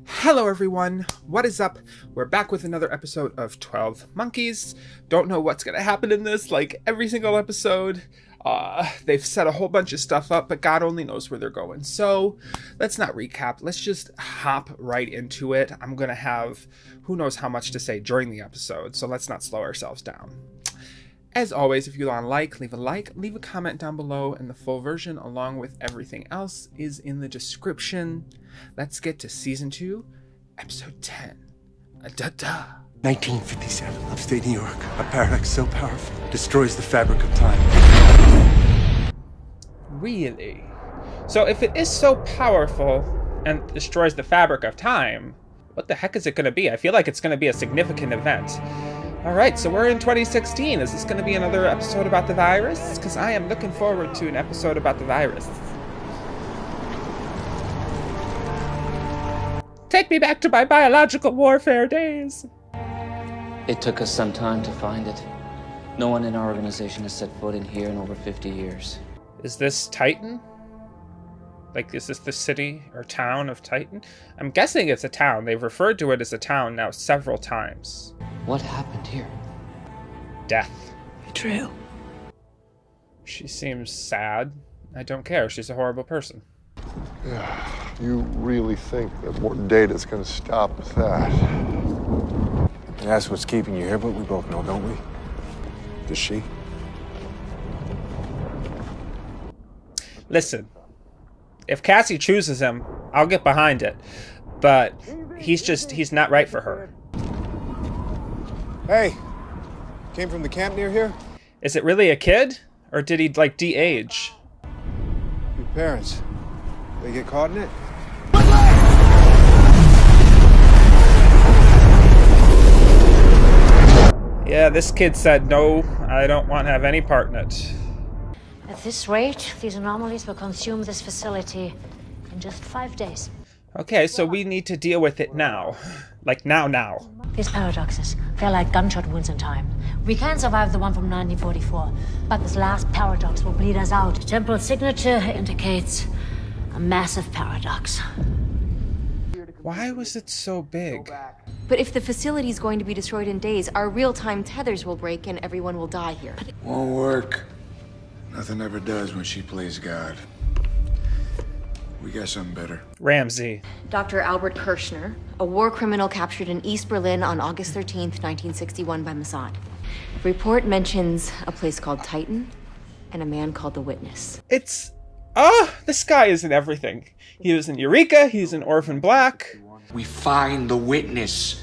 Hello everyone, what is up? We're back with another episode of 12 Monkeys. Don't know what's gonna happen in this, like every single episode. They've set a whole bunch of stuff up, but God only knows where they're going. So let's not recap, let's just hop right into it. I'm gonna have who knows how much to say during the episode, so let's not slow ourselves down. As always, if you want to leave a comment down below, and the full version along with everything else is in the description. Let's get to Season 2, Episode 10. 1957, upstate New York. A paradox so powerful, destroys the fabric of time. Really? So if it is so powerful and destroys the fabric of time, what the heck is it going to be? I feel like it's going to be a significant event. Alright, so we're in 2016. Is this going to be another episode about the virus? Because I am looking forward to an episode about the virus. Take me back to my biological warfare days. It took us some time to find it. No one in our organization has set foot in here in over 50 years. Is this Titan? Like, is this the city or town of Titan? I'm guessing it's a town. They've referred to it as a town now several times. What happened here? Death. Betrayal. She seems sad. I don't care. She's a horrible person. Yeah, you really think that more data's gonna stop that? That's what's keeping you here, but we both know, don't we? Does she? Listen, if Cassie chooses him, I'll get behind it. But he's not right for her. Hey, came from the camp near here? Is it really a kid? Or did he, like, de-age? Your parents. They get caught in it? Yeah, this kid said, no, I don't want to have any part in it. At this rate, these anomalies will consume this facility in just 5 days. Okay, so we need to deal with it now. Like, now. These paradoxes, they're like gunshot wounds in time. We can survive the one from 1944, but this last paradox will bleed us out. The temporal signature indicates a massive paradox. Why was it so big? But if the facility is going to be destroyed in days, our real-time tethers will break and everyone will die here. Won't work. Nothing ever does when she plays God. We got something better. Ramse. Dr. Albert Kirschner, a war criminal captured in East Berlin on August 13th, 1961 by Mossad. The report mentions a place called Titan and a man called the Witness. This guy is in everything. He was in Eureka, he's in Orphan Black. We find the witness.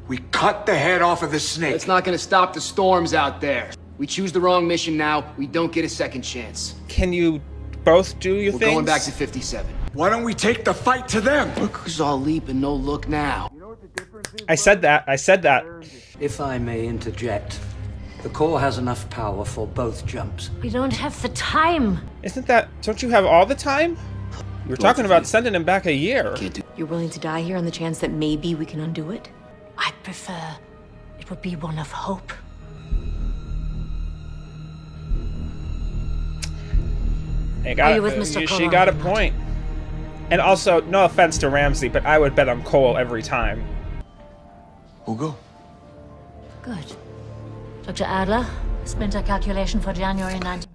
We cut the head off of the snake. It's not gonna stop the storms out there. We choose the wrong mission now, we don't get a second chance. Can you both do your We're things? going back to 57. Why don't we take the fight to them? Look who's all leap and no look now. I said that. If I may interject, the core has enough power for both jumps. We don't have the time. Don't you have all the time? You were talking about sending him back a year. You're willing to die here on the chance that maybe we can undo it? I'd prefer it would be one of hope. Are you with Mr. Cole She got a point. And also, no offense to Ramse, but I would bet on Cole every time. We'll go. Good. Dr. Adler, splinter calculation for January 19...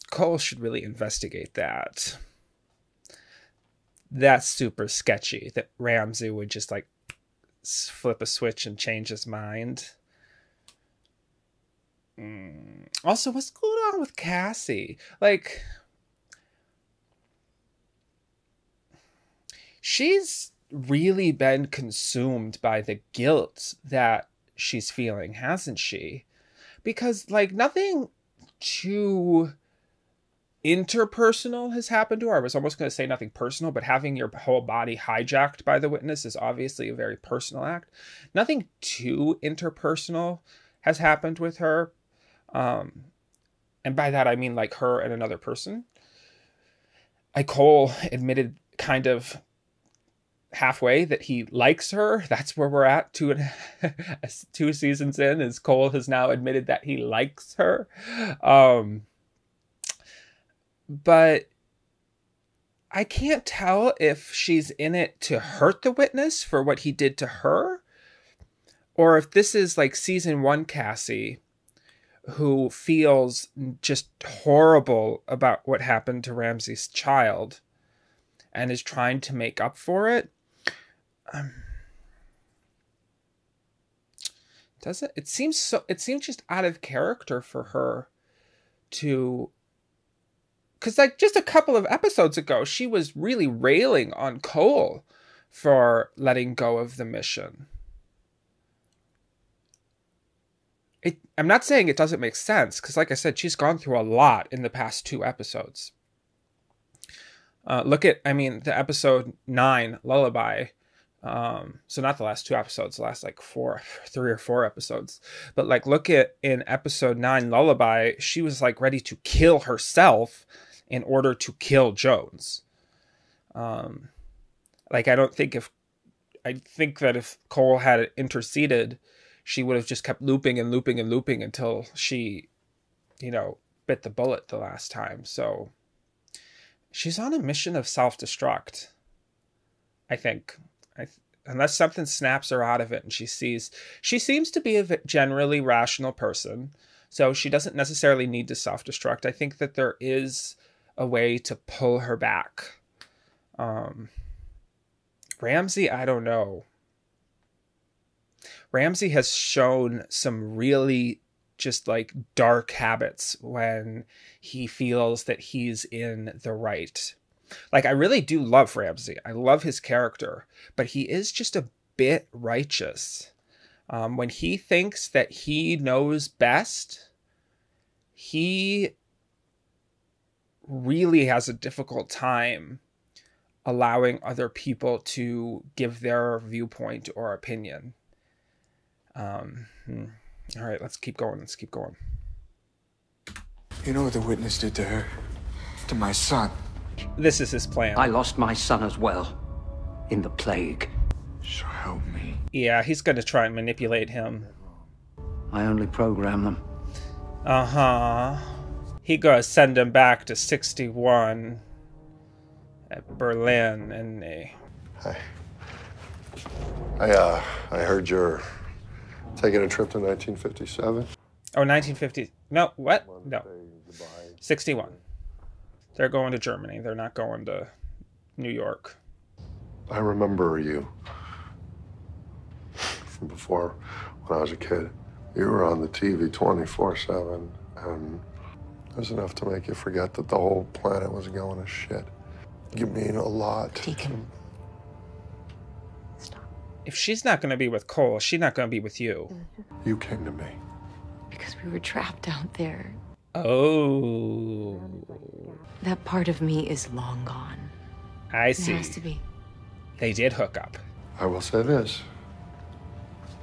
Cole should really investigate that. That's super sketchy, that Ramse would just, like, flip a switch and change his mind. Also, what's going on with Cassie? Like, she's really been consumed by the guilt that she's feeling, hasn't she? Because, like, nothing too interpersonal has happened to her. I was almost going to say nothing personal, but having your whole body hijacked by the Witness is obviously a very personal act. Nothing too interpersonal has happened with her. And by that, I mean, like, her and another person. Cole admitted kind of halfway that he likes her. That's where we're at. 2 seasons in, as Cole has now admitted that he likes her. But I can't tell if she's in it to hurt the witness for what he did to her, or if this is like season 1 Cassie, who feels just horrible about what happened to Ramse's child and is trying to make up for it. It seems just out of character for her to, because like just a couple of episodes ago, she was really railing on Cole for letting go of the mission. I'm not saying it doesn't make sense, because like I said, she's gone through a lot in the past 2 episodes. Look at, the episode 9, Lullaby. So not the last 2 episodes, the last like 3 or 4 episodes. But like, look at in episode 9, Lullaby, she was like ready to kill herself in order to kill Jones. Like, I think that if Cole had interceded, she would have just kept looping and looping and looping until she, bit the bullet the last time. So she's on a mission of self-destruct, I think. Unless something snaps her out of it and she seems to be a generally rational person, so she doesn't necessarily need to self-destruct. I think that there is a way to pull her back. Ramse, I don't know. Ramse has shown some really just like dark habits when he feels that he's in the right. Like, I really do love Ramse. I love his character, but he is just a bit righteous. When he thinks that he knows best, he really has a difficult time allowing other people to give their viewpoint or opinion. All right, let's keep going. You know what the witness did to her? To my son. This is his plan. I lost my son as well. In the plague. So help me. Yeah, he's going to try and manipulate him. I only program them. He gonna send him back to 61 at Berlin, and Hi. I heard you're taking a trip to 1957. Oh, 1950. No, what? No. 61. They're going to Germany. They're not going to New York. I remember you from before, when I was a kid. You were on the TV 24/7, and it was enough to make you forget that the whole planet was going to shit. You mean a lot. Deacon. Stop. If she's not going to be with Cole, she's not going to be with you. You came to me. Because we were trapped out there. Oh. That part of me is long gone. I see. It has to be. They did hook up. I will say this.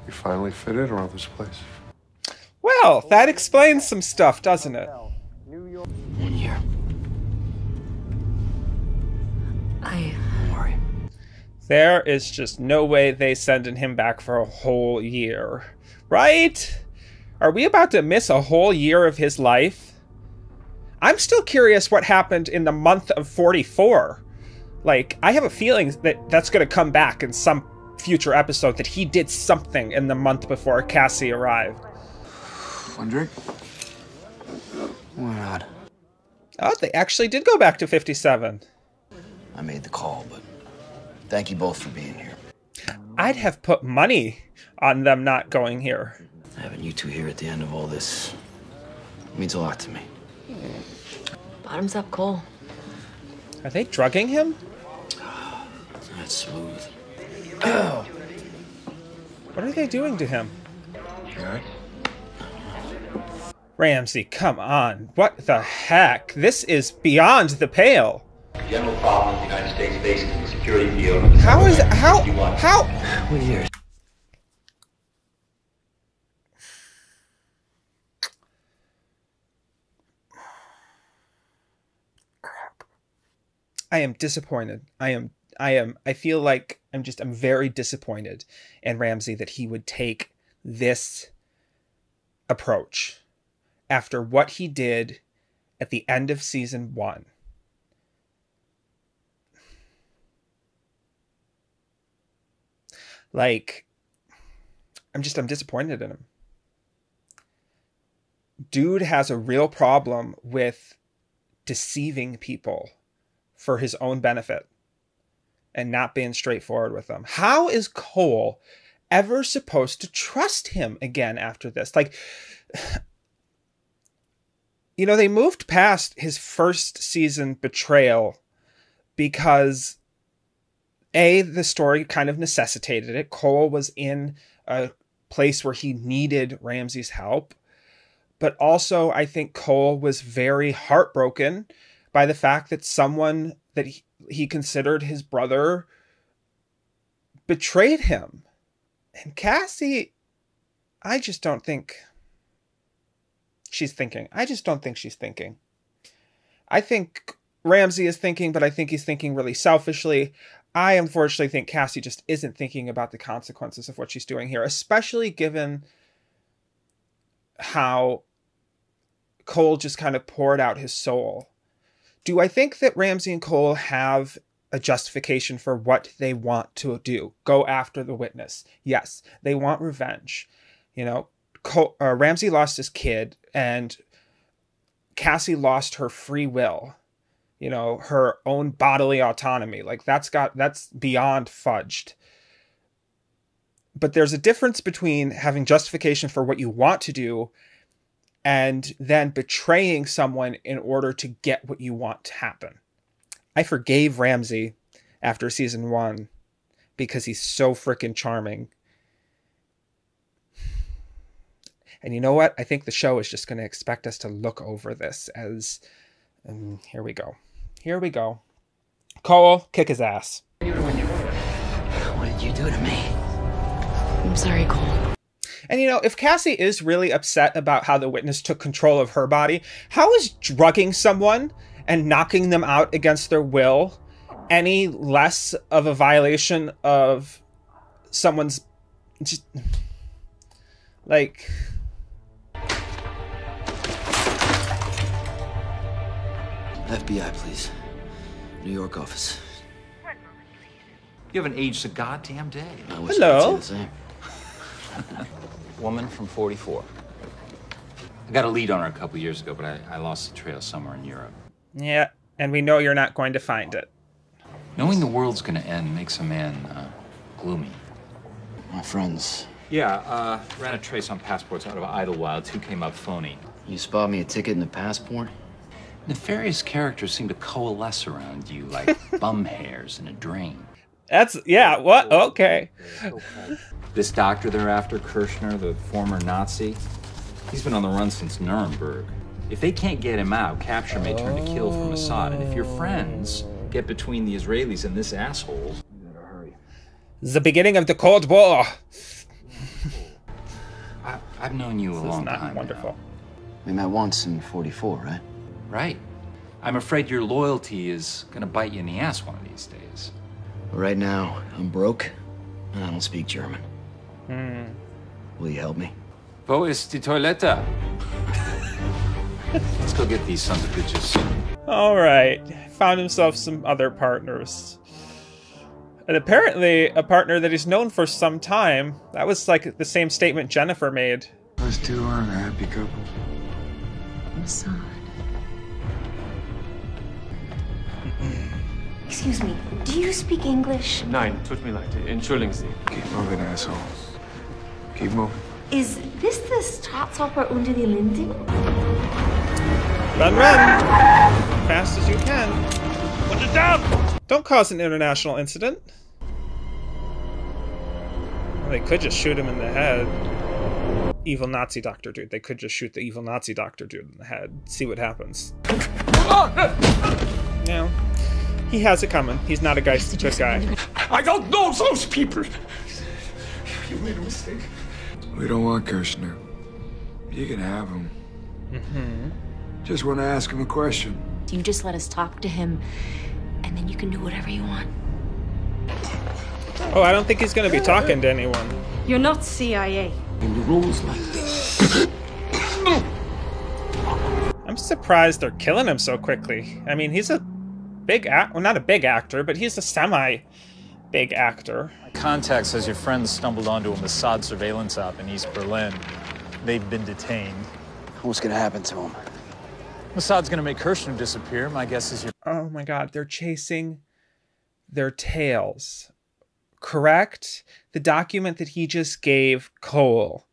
You finally fitted around this place. Well, that explains some stuff, doesn't it? 1 year. Don't worry. There is just no way they sending him back for a whole year. Right? Are we about to miss a whole year of his life? I'm still curious what happened in the month of 44. Like, I have a feeling that that's going to come back in some future episode, that he did something in the month before Cassie arrived. One drink? Why not? Oh, they actually did go back to 57. I made the call, but thank you both for being here. I'd have put money on them not going here. Having you two here at the end of all this means a lot to me. Bottoms up, Cole. Are they drugging him? That's smooth. What are they doing to him? Yeah. Ramse, come on. What the heck? This is beyond the pale. General problem the United States faces in the security field. How is it? How? What years? I am disappointed. I feel like I'm very disappointed in Ramse that he would take this approach after what he did at the end of season 1. Like, I'm disappointed in him. Dude has a real problem with deceiving people for his own benefit and not being straightforward with them. How is Cole ever supposed to trust him again after this? Like, you know, they moved past his first season betrayal because the story kind of necessitated it. Cole was in a place where he needed Ramse's help. But also, I think Cole was very heartbroken by the fact that someone that he considered his brother betrayed him. And Cassie, I just don't think she's thinking. I just don't think she's thinking. I think Ramse is thinking, but I think he's thinking really selfishly. I unfortunately think Cassie just isn't thinking about the consequences of what she's doing here, especially given how Cole just kind of poured out his soul. Do I think that Ramse and Cole have a justification for what they want to do? Go after the witness. Yes, they want revenge. You know, Ramse lost his kid and Cassie lost her free will. You know, her own bodily autonomy. Like, that's beyond fudged. But there's a difference between having justification for what you want to do and then betraying someone in order to get what you want to happen. I forgave Ramse after season 1 because he's so freaking charming. And you know what? I think the show is just going to expect us to look over this as... here we go. Here we go. Cole, kick his ass. What did you do to me? I'm sorry, Cole. And you know, if Cassie is really upset about how the witness took control of her body, how is drugging someone and knocking them out against their will any less of a violation of someone's... just, like... FBI, please. New York office. You haven't aged a goddamn day. I wish Hello. I'd say the same. Woman from 44. I got a lead on her a couple years ago, but I lost the trail somewhere in Europe. Yeah, and we know you're not going to find it. Knowing the world's gonna end makes a man gloomy. My friends. Yeah, ran a trace on passports out of Idlewild. 2 came up phony. You spot me a ticket and a passport? Nefarious characters seem to coalesce around you like bum hairs in a drain. That's, yeah, what? Okay. This doctor they're after, Kirshner, the former Nazi, he's been on the run since Nuremberg. If they can't get him out, capture may turn to kill from Assad. And if your friends get between the Israelis and this asshole, you better hurry. The beginning of the Cold War. I've known you a long time. This is not wonderful. Now. We met once in 44, right? Right. I'm afraid your loyalty is gonna bite you in the ass one of these days. Right now, I'm broke, and I don't speak German. Will you help me? Wo ist die Toilette? Let's go get these sons of bitches. All right. Found himself some other partners. And apparently a partner that he's known for some time. That was like the same statement Jennifer made. Those two aren't a happy couple. Assad. Excuse me, do you speak English? Nein, tut mir leid. Entschuldigen Sie. Keep moving, asshole. Keep moving. Is this the Staatsoper unter die Linden? Run, run! Fast as you can. Put it down! Don't cause an international incident. Well, they could just shoot him in the head. Evil Nazi doctor dude. They could just shoot the evil Nazi doctor dude in the head. See what happens. No. He has it coming. He's not a good guy. I don't know those people. You made a mistake. We don't want Kirshner. You can have him. Just want to ask him a question. You just let us talk to him, and then you can do whatever you want. Oh, I don't think he's gonna be talking to anyone. You're not CIA. In the rules like this. I'm surprised they're killing him so quickly. I mean, he's a big well, not a big actor, but he's a semi-big actor. My contact says your friends stumbled onto a Mossad surveillance op in East Berlin. They've been detained. What's gonna happen to him? Mossad's gonna make Kirshner disappear. My guess is you're... Oh my god, they're chasing their tails. Correct? The document that he just gave Cole,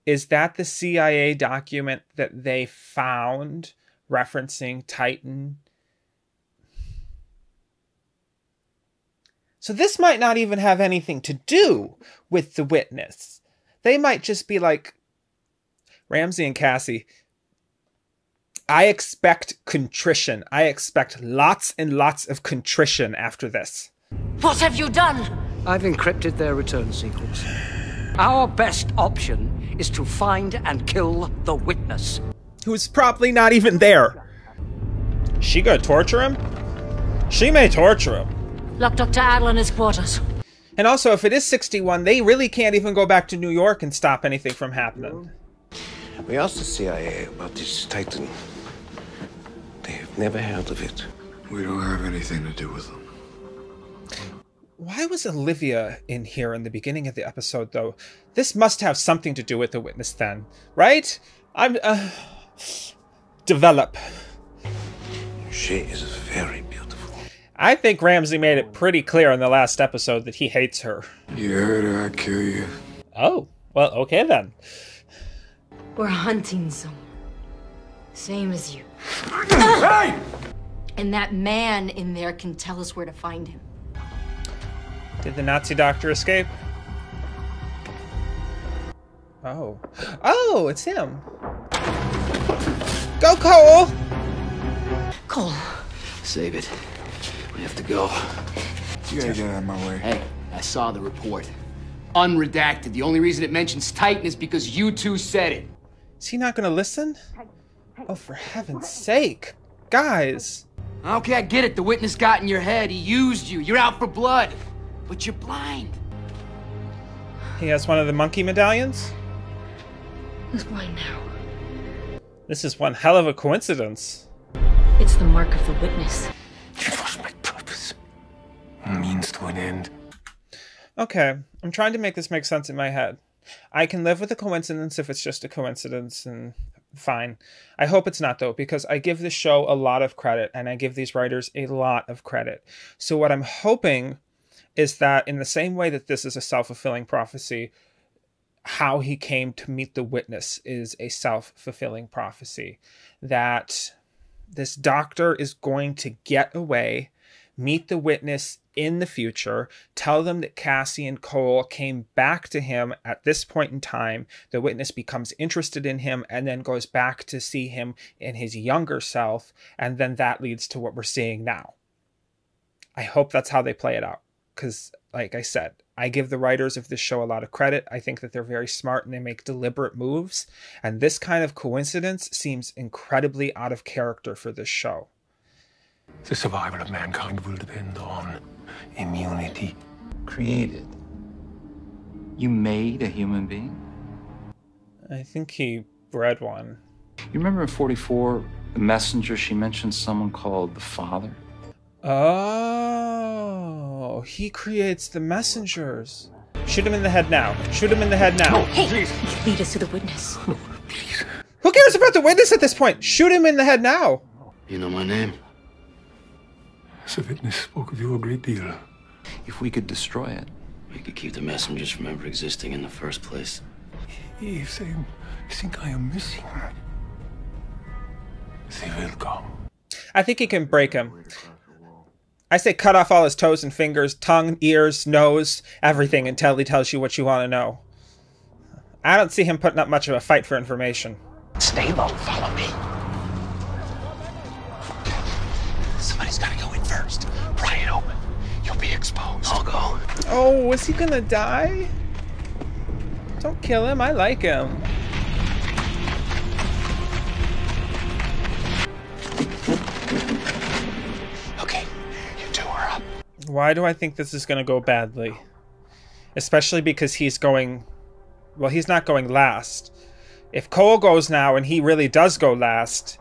is that the CIA document that they found referencing Titan? So this might not even have anything to do with the witness. They might just be like, Ramse and Cassie, I expect contrition. I expect lots and lots of contrition after this. What have you done? I've encrypted their return sequence. Our best option is to find and kill the witness. Who's probably not even there. She gonna torture him? She may torture him. Lock Dr. Adler in his quarters. And also, if it is 61, they really can't even go back to New York and stop anything from happening. We asked the CIA about this Titan. They have never heard of it. We don't have anything to do with them. Why was Olivia in here in the beginning of the episode, though? This must have something to do with the witness then, right? Develop. She is very beautiful. I think Ramse made it pretty clear in the last episode that he hates her. You heard her, I'd kill you. Oh, well, okay then. We're hunting someone. Same as you. Hey! And that man in there can tell us where to find him. Did the Nazi doctor escape? Oh. Oh, it's him. Go, Cole! Cole. Save it. We have to go. You gotta get out of my way. Hey, I saw the report. Unredacted. The only reason it mentions Titan is because you two said it. Is he not gonna listen? Oh, for heaven's sake. Guys. Okay, I get it. The witness got in your head. He used you. You're out for blood. But you're blind. He has one of the monkey medallions? Who's blind now? This is one hell of a coincidence. It's the mark of the witness. It was my purpose. Means to an end. Okay, I'm trying to make this make sense in my head. I can live with a coincidence if it's just a coincidence, and fine. I hope it's not, though, because I give this show a lot of credit, and I give these writers a lot of credit. So what I'm hoping is that in the same way that this is a self-fulfilling prophecy, how he came to meet the witness is a self-fulfilling prophecy. That this doctor is going to get away, meet the witness in the future, tell them that Cassie and Cole came back to him at this point in time. The witness becomes interested in him and then goes back to see him in his younger self. And then that leads to what we're seeing now. I hope that's how they play it out. Because, like I said, I give the writers of this show a lot of credit. I think that they're very smart and they make deliberate moves. And this kind of coincidence seems incredibly out of character for this show. The survival of mankind will depend on immunity. Created. You made a human being? I think he bred one. You remember in 44, the messenger, she mentioned someone called the Father? Oh, he creates the messengers. Shoot him in the head now. Shoot him in the head now. Hey, lead us to the witness. Please. Who cares about the witness at this point? Shoot him in the head now. You know my name? The witness spoke of you a great deal. If we could destroy it, We could keep the messengers from ever existing in the first place. If they think I am missing, they will come. I think he can break him. I say cut off all his toes and fingers, tongue, ears, nose, everything until he tells you what you want to know. I don't see him putting up much of a fight for information. Stay low, follow me. Somebody's gotta go in first. Pry it open. You'll be exposed. I'll go. Oh, is he gonna die? Don't kill him, I like him. Okay, you two are up. Why do I think this is going to go badly? Especially because he's going... Well, he's not going last. If Cole goes now and he really does go last...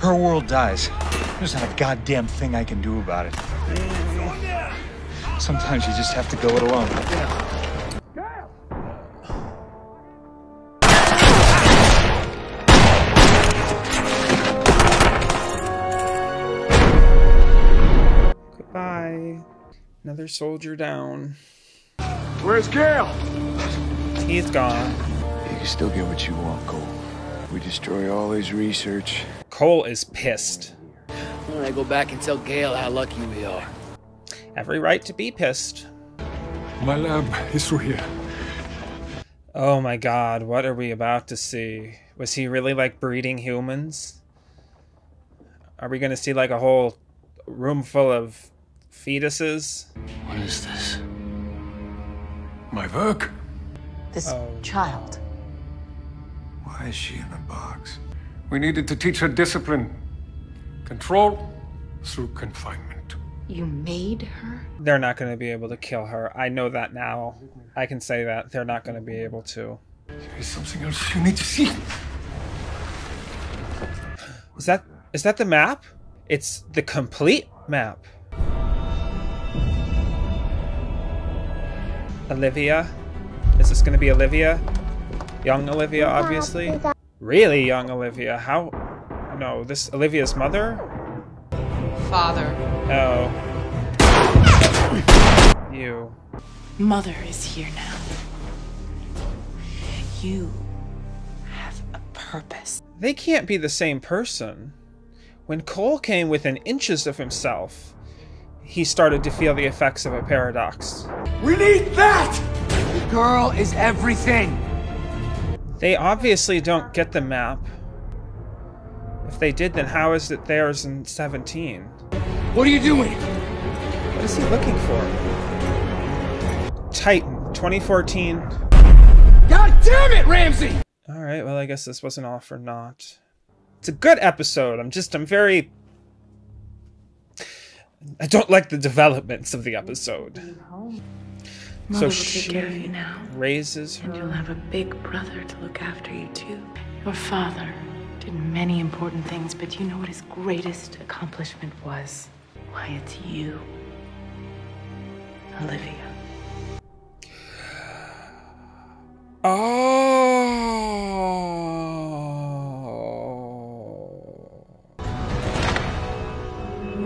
Her world dies. There's not a goddamn thing I can do about it. Sometimes you just have to go it alone. Goodbye. Another soldier down. Where's Gale? He's gone. You can still get what you want, Cole. We destroy all his research. Cole is pissed. Why don't I go back and tell Gale how lucky we are? Every right to be pissed. My lab is through here. Oh my god, what are we about to see? Was he really like breeding humans? Are we gonna see like a whole room full of fetuses? What is this? My work. This child. Why is she in the box? We needed to teach her discipline. Control through confinement. You made her? They're not going to be able to kill her. I know that now. I can say that. They're not going to be able to. There is something else you need to see. Is that the map? It's the complete map. Olivia? Is this going to be Olivia? Young Olivia, obviously. Really young Olivia. How? No, this Olivia's mother? Father. Oh. You. Mother is here now. You have a purpose. They can't be the same person. When Cole came within inches of himself, he started to feel the effects of a paradox. We need that! The girl is everything! They obviously don't get the map. If they did, then how is it theirs in 17? What are you doing? What is he looking for? Titan, 2014. God damn it, Ramse! Alright, well I guess this wasn't all for naught. It's a good episode. I'm very... I don't like the developments of the episode. Mother will take care of you now. Raises her. And you'll have a big brother to look after you too. Your father did many important things, but you know what his greatest accomplishment was? Why, it's you, Olivia. Oh.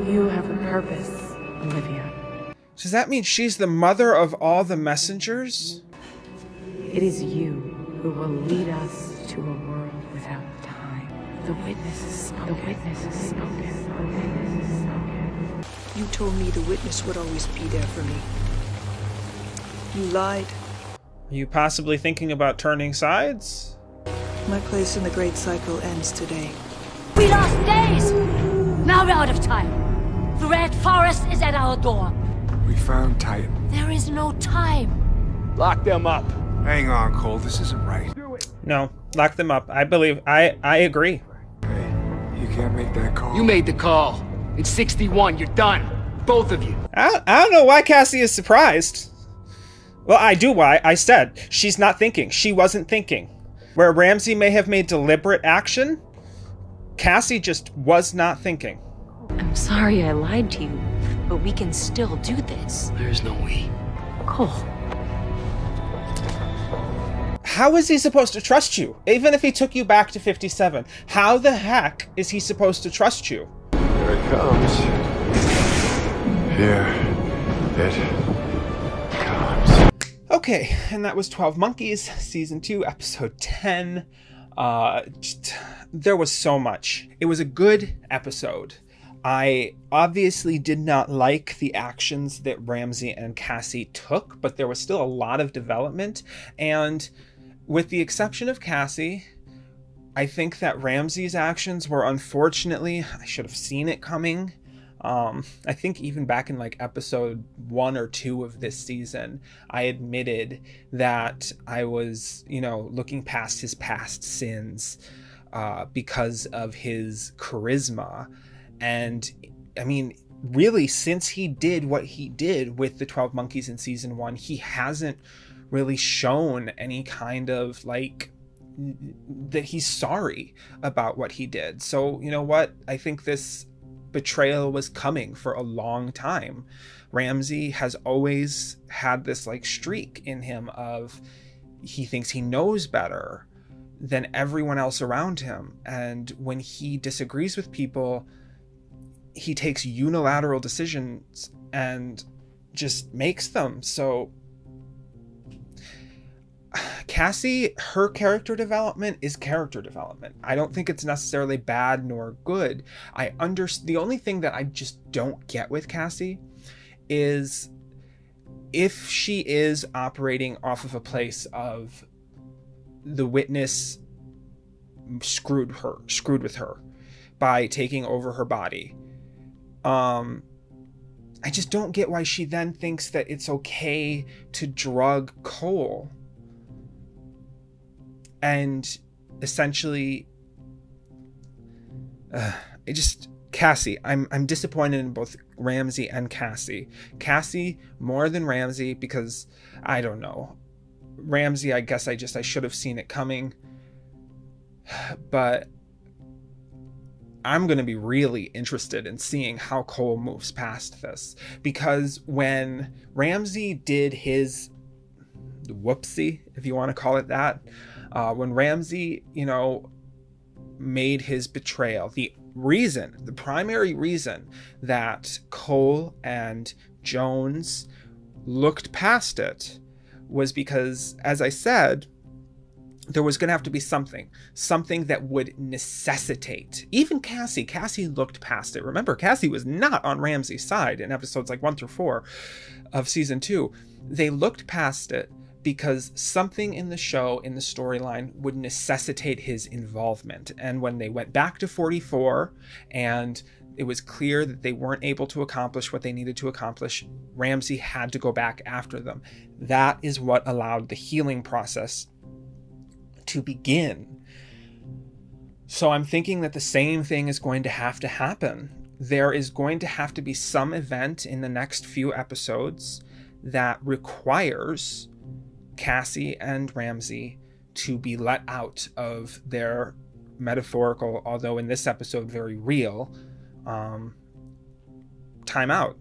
You have a purpose, Olivia. Does that mean she's the mother of all the messengers? It is you who will lead us to a world without time. The witness is spoken. The witness is spoken. The witness is spoken. You told me the witness would always be there for me. You lied. Are you possibly thinking about turning sides? My place in the Great Cycle ends today. We lost days! Now we're out of time. The Red Forest is at our door. We found Titan. There is no time. Lock them up. Hang on, Cole. This isn't right. No, lock them up. I believe. I agree. Hey, you can't make that call. You made the call. It's 61. You're done. Both of you. I don't know why Cassie is surprised. Well, I do why. I said she's not thinking. She wasn't thinking. Where Ramse may have made deliberate action, Cassie just was not thinking. I'm sorry I lied to you, but we can still do this. There's no we. Cole. How is he supposed to trust you? Even if he took you back to 57, how the heck is he supposed to trust you? Here it comes. Here it comes. Okay, and that was 12 Monkeys, Season 2, Episode 10. There was so much. It was a good episode. I obviously did not like the actions that Ramse and Cassie took, but there was still a lot of development, and with the exception of Cassie, I think that Ramse's actions were, unfortunately, I should have seen it coming. I think even back in like episode 1 or 2 of this season, I admitted that I was, looking past his past sins. because of his charisma. And I mean, really, since he did what he did with the 12 Monkeys in season 1, he hasn't really shown any kind of like that he's sorry about what he did. So you know what, I think this betrayal was coming for a long time. Ramse has always had this like streak in him of he thinks he knows better than everyone else around him, and when he disagrees with people, he takes unilateral decisions and just makes them. So Cassie, her character development is character development. I don't think it's necessarily bad nor good. The only thing that I just don't get with Cassie is if she is operating off of a place of the witness screwed with her by taking over her body. I just don't get why she then thinks that it's okay to drug Cole and essentially Cassie. I'm disappointed in both Ramse and Cassie. Cassie more than Ramse because I don't know. Ramse, I guess I should have seen it coming. But I'm going to be really interested in seeing how Cole moves past this, because when Ramse did his whoopsie, if you want to call it that, when Ramse, made his betrayal, the primary reason that Cole and Jones looked past it was because, as I said, there was going to have to be something that would necessitate. Even Cassie looked past it. Remember, Cassie was not on Ramse's side in episodes like 1 through 4 of season 2. They looked past it because something in the show, in the storyline, would necessitate his involvement. And when they went back to 44 and it was clear that they weren't able to accomplish what they needed to accomplish, Ramse had to go back after them. That is what allowed the healing process to begin. So I'm thinking that the same thing is going to happen. There is going to have to be some event in the next few episodes that requires Cassie and Ramse to be let out of their metaphorical, although in this episode very real, timeout.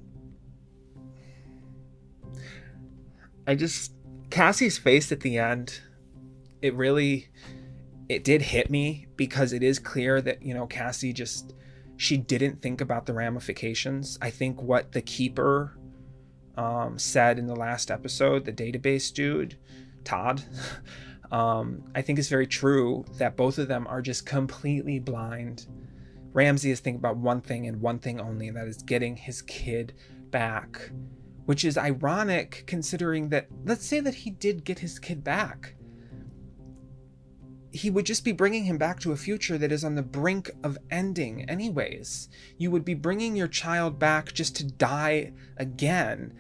Cassie's face at the end, it did hit me, because it is clear that, Cassie she didn't think about the ramifications. I think what the Keeper said in the last episode, the database dude, Todd, I think is very true, that both of them are just completely blind. Ramse is thinking about one thing and one thing only, and that is getting his kid back, which is ironic considering that, let's say that he did get his kid back. He would just be bringing him back to a future that is on the brink of ending anyways. You would be bringing your child back just to die again.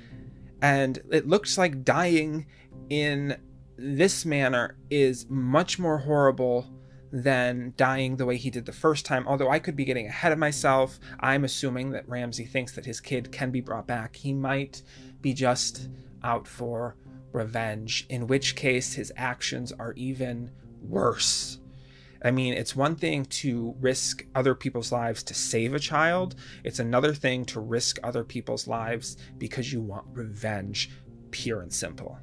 And it looks like dying in this manner is much more horrible than dying the way he did the first time. Although I could be getting ahead of myself. I'm assuming that Ramse thinks that his kid can be brought back. He might be just out for revenge, in which case his actions are even worse. I mean, it's one thing to risk other people's lives to save a child. It's another thing to risk other people's lives because you want revenge, pure and simple.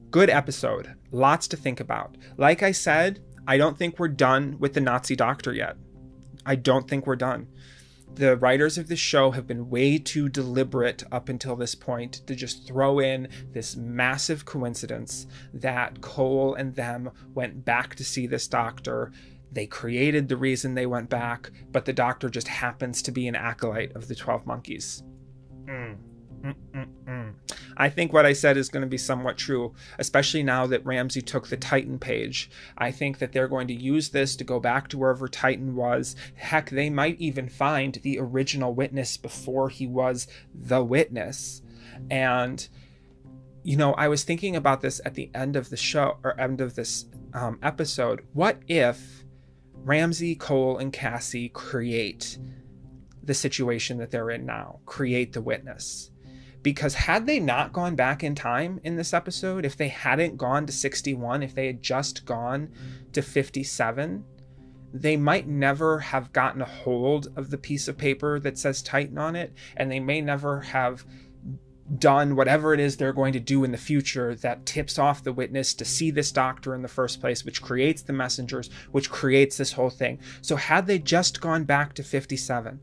Good episode. Lots to think about. Like I said, I don't think we're done with the Nazi doctor yet. I don't think we're done. The writers of this show have been way too deliberate up until this point to just throw in this massive coincidence that Cole and them went back to see this doctor. They created the reason they went back, but the doctor just happens to be an acolyte of the 12 Monkeys. I think what I said is going to be somewhat true, especially now that Ramse took the Titan page. I think that they're going to use this to go back to wherever Titan was. Heck, they might even find the original witness before he was the witness. And you know, I was thinking about this at the end of the show, or end of this episode. What if Ramse, Cole, and Cassie create the situation that they're in now, create the witness? Because had they not gone back in time in this episode, if they hadn't gone to 61, if they had just gone to 57, they might never have gotten a hold of the piece of paper that says Titan on it, and they may never have done whatever it is they're going to do in the future that tips off the witness to see this doctor in the first place, which creates the messengers, which creates this whole thing. So had they just gone back to 57,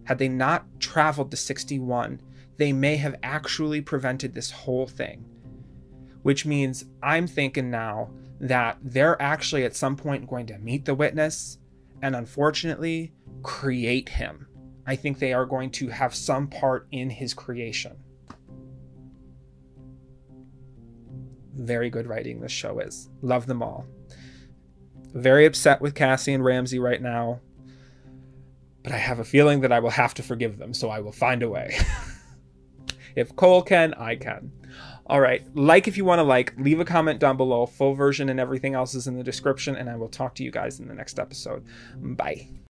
had they not traveled to 61, they may have actually prevented this whole thing. Which means I'm thinking now that they're actually at some point going to meet the witness and unfortunately create him. I think they are going to have some part in his creation. Very good writing this show is. Love them all. Very upset with Cassie and Ramse right now, but I have a feeling that I will have to forgive them, so I will find a way. If Cole can, I can. All right, like if you want to like, leave a comment down below. Full version and everything else is in the description, and I will talk to you guys in the next episode. Bye.